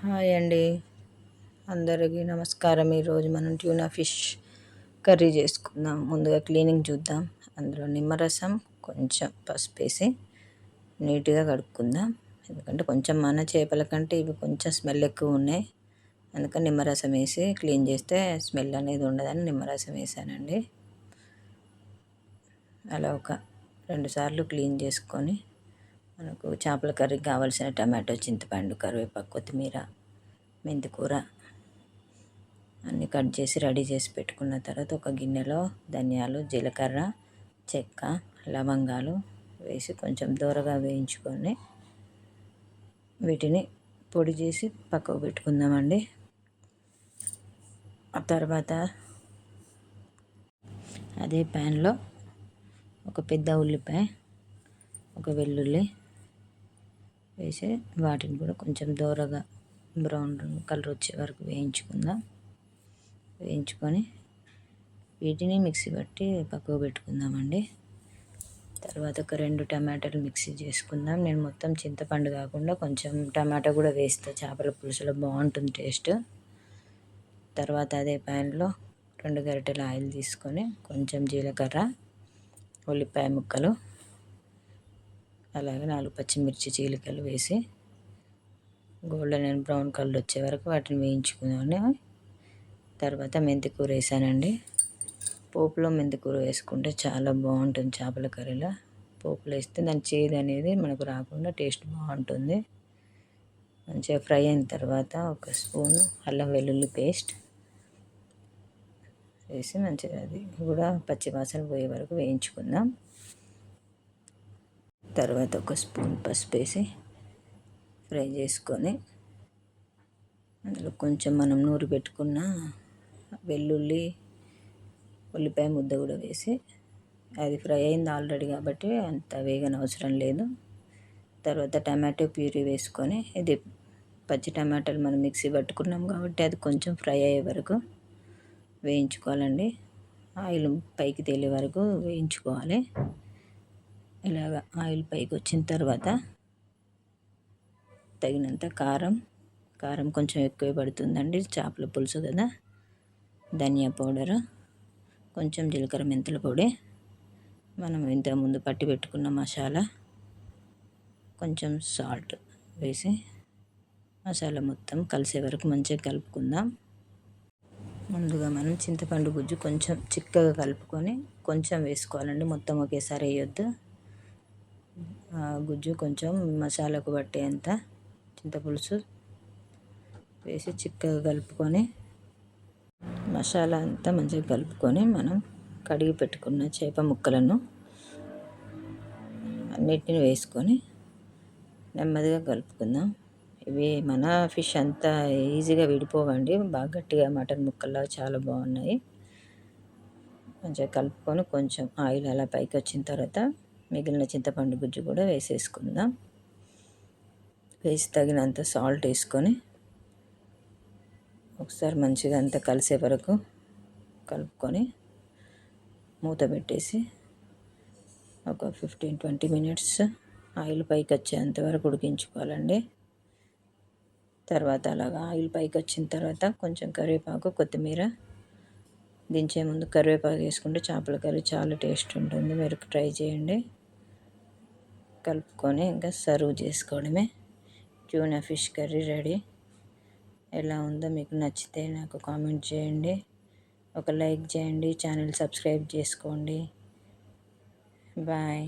Hi అండి, అందరికీ నమస్కారం. ఈరోజు మనం ట్యూనా ఫిష్ కర్రీ చేసుకుందాం. ముందుగా క్లీనింగ్ చూద్దాం. అందులో నిమ్మరసం, కొంచెం పసుపు వేసి నీట్గా కడుక్కుందాం. ఎందుకంటే కొంచెం మన చేపల కంటే ఇవి కొంచెం స్మెల్ ఎక్కువ ఉన్నాయి. అందుకని నిమ్మరసం వేసి క్లీన్ చేస్తే స్మెల్ అనేది ఉండదని నిమ్మరసం వేసానండి. అలా ఒక 2 సార్లు క్లీన్ చేసుకొని మనకు చేపల కర్రీకి కావాల్సిన టమాటో, చింతపండు, కరివేపాకు, కొత్తిమీర, మెంతికూర అన్నీ కట్ చేసి రెడీ చేసి పెట్టుకున్న తర్వాత ఒక గిన్నెలో ధనియాలు, జీలకర్ర, చెక్క, లవంగాలు వేసి కొంచెం దూరగా వేయించుకొని వీటిని పొడి చేసి పక్కకు పెట్టుకుందామండి. ఆ తర్వాత అదే ప్యాన్లో ఒక పెద్ద ఉల్లిపాయ, ఒక వెల్లుల్లి వేసి వాటిని కూడా కొంచెం దూరగా బ్రౌన్ కలర్ వచ్చే వరకు వేయించుకొని వీటిని మిక్సీ పట్టి పక్కకు పెట్టుకుందామండి. తర్వాత ఒక 2 టమాటాలు మిక్సీ చేసుకుందాం. నేను మొత్తం చింతపండు కాకుండా కొంచెం టమాటా కూడా వేస్తా, చేపల పులుసులో బాగుంటుంది టేస్ట్. తర్వాత అదే ప్యాన్లో 2 గరిటెల ఆయిల్ తీసుకొని కొంచెం జీలకర్ర, ఉల్లిపాయ ముక్కలు, అలాగే 4 పచ్చిమిర్చి చీలికలు వేసి గోల్డెన్ అండ్ బ్రౌన్ కలర్ వచ్చే వరకు వాటిని వేయించుకున్నాను. తర్వాత మెంతికూర వేసానండి. పోపులో మెంతికూర వేసుకుంటే చాలా బాగుంటుంది చేపల కర్రీలో. పోపులో వేస్తే దాని చేదు అనేది మనకు రాకుండా టేస్ట్ బాగుంటుంది. మంచిగా ఫ్రై అయిన తర్వాత ఒక స్పూను అల్లం వెల్లుల్లి పేస్ట్ వేసి మంచిగా అది కూడా పచ్చివాసన పోయే వరకు వేయించుకుందాం. తర్వాత ఒక స్పూన్ పసుపు వేసి ఫ్రై చేసుకొని అందులో కొంచెం మనం నూరి పెట్టుకున్న వెల్లుల్లి, ఉల్లిపాయ ముద్ద కూడా వేసి అది ఫ్రై అయింది ఆల్రెడీ కాబట్టి అంత వేగనవసరం లేదు. తర్వాత టమాటో ప్యూరీ వేసుకొని ఇది పచ్చి టమాటాలు మనం మిక్సీ పట్టుకున్నాం కాబట్టి అది కొంచెం ఫ్రై అయ్యే వరకు వేయించుకోవాలండి. ఆయిల్ పైకి తేలే వరకు వేయించుకోవాలి. ఇలాగ ఆయిల్ పైకి వచ్చిన తర్వాత తగినంత కారం కొంచెం ఎక్కువ పడుతుందండి, చేపల పులుసు కదా. ధనియా పౌడరు, కొంచెం జీలకర్ర మెంతుల పొడి, మనం ఇంతకుముందు పట్టి పెట్టుకున్న మసాలా, కొంచెం సాల్ట్ వేసి మసాలా మొత్తం కలిసే వరకు మంచిగా కలుపుకుందాం. ముందుగా మనం చింతపండు గుజ్జు కొంచెం చిక్కగా కలుపుకొని కొంచెం వేసుకోవాలండి, మొత్తం ఒకేసారి వేయొద్దు. గుజ్జు కొంచెం మసాలాకు పట్టేంత చింతపులుసు వేసి చిక్కగా కలుపుకొని మసాలా అంతా మంచిగా కలుపుకొని మనం కడిగి పెట్టుకున్న చేప ముక్కలను అన్నిటిని వేసుకొని నెమ్మదిగా కలుపుకుందాం. ఇవి మన ఫిష్ అంతా ఈజీగా విడిపోవండి, బాగా గట్టిగా మటన్ ముక్కల్లా చాలా బాగున్నాయి. మంచిగా కలుపుకొని కొంచెం ఆయిల్ అలా పైకి వచ్చిన తర్వాత మిగిలిన చింతపండు గుజ్జు కూడా వేసేసుకుందాం. వేసి తగినంత సాల్ట్ వేసుకొని ఒకసారి మంచిగా అంతా కలిసే వరకు కలుపుకొని మూత పెట్టేసి ఒక 15-20 మినిట్స్ ఆయిల్ పైకి వచ్చేంత వరకు ఉడికించుకోవాలండి. తర్వాత అలాగా ఆయిల్ పైకి వచ్చిన తర్వాత కొంచెం కరివేపాకు, కొత్తిమీర, దించే ముందు కరివేపాకు వేసుకుంటే చేపల కర్రీ చాలా టేస్ట్ ఉంటుంది. మీరు ట్రై చేయండి. కలుపుకొని ఇంకా సర్వ్ చేసుకోవడమే. Tuna fish curry ready. ఎలా ఉందో మీకు నచ్చితే నాకు కామెంట్ చేయండి, ఒక లైక్ చేయండి, ఛానల్ సబ్స్క్రైబ్ చేసుకోండి. బాయ్.